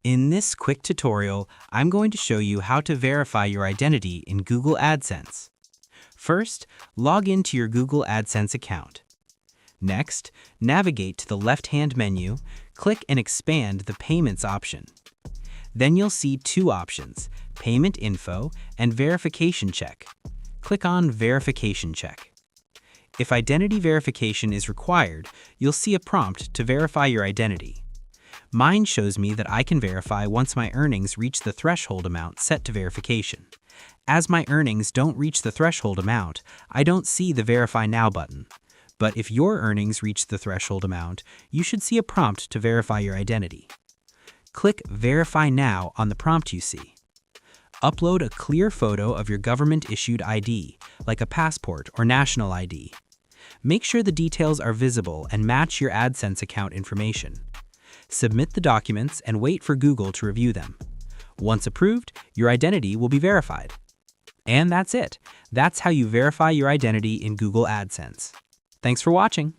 In this quick tutorial, I'm going to show you how to verify your identity in Google AdSense. First, log into your Google AdSense account. Next, navigate to the left-hand menu, click and expand the Payments option. Then you'll see two options, Payment Info and Verification Check. Click on Verification Check. If identity verification is required, you'll see a prompt to verify your identity. Mine shows me that I can verify once my earnings reach the threshold amount set to verification. As my earnings don't reach the threshold amount, I don't see the Verify Now button. But if your earnings reach the threshold amount, you should see a prompt to verify your identity. Click Verify Now on the prompt you see. Upload a clear photo of your government-issued ID, like a passport or national ID. Make sure the details are visible and match your AdSense account information. Submit the documents and wait for Google to review them. Once approved, your identity will be verified. And that's it. That's how you verify your identity in Google AdSense. Thanks for watching.